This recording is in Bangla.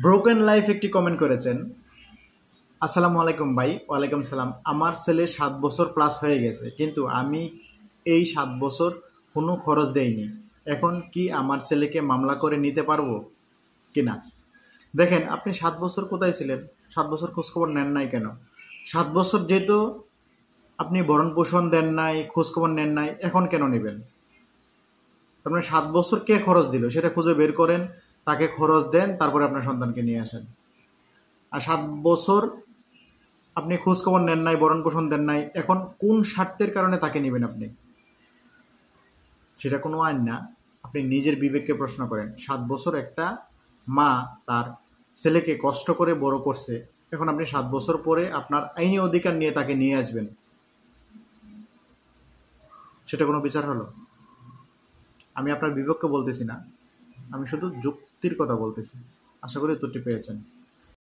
ব্রোকেন লাইফ একটি কমেন্ট করেছেন। আসসালামু আলাইকুম ভাই। ওয়ালাইকুম সালাম। আমার ছেলে 7 বছর প্লাস হয়ে গেছে, কিন্তু আমি এই 7 বছর কোনো খরচ দেইনি। এখন কি আমার ছেলেকে মামলা করে নিতে পারবো কিনা? দেখেন, আপনি 7 বছর কোথায় ছিলেন? 7 বছর খোঁজখবর নেন নাই কেন? 7 বছর যেহেতু আপনি ভরণ পোষণ দেন নাই, খোঁজখবর নেন নাই, এখন কেন নেবেন? তার মানে 7 বছর কে খরচ দিল সেটা খুঁজে বের করেন, তাকে খরচ দেন, তারপরে আপনার সন্তানকে নিয়ে আসেন। আর 7 বছর আপনি খোঁজখবর নেন নাই, ভরণ পোষণ দেন নাই, এখন কোন স্বার্থের কারণে তাকে নেবেন আপনি? সেটা কোনো আইন না। আপনি নিজের বিবেককে প্রশ্ন করেন। 7 বছর একটা মা তার ছেলেকে কষ্ট করে বড় করছে, এখন আপনি 7 বছর পরে আপনার আইনি অধিকার নিয়ে তাকে নিয়ে আসবেন, সেটা কোনো বিচার হলো? আমি আপনার বিবেককে বলতেছি না, আমি শুধু যুক্তির কথা বলতেছি। আশা করি উত্তরটি পেয়েছেন।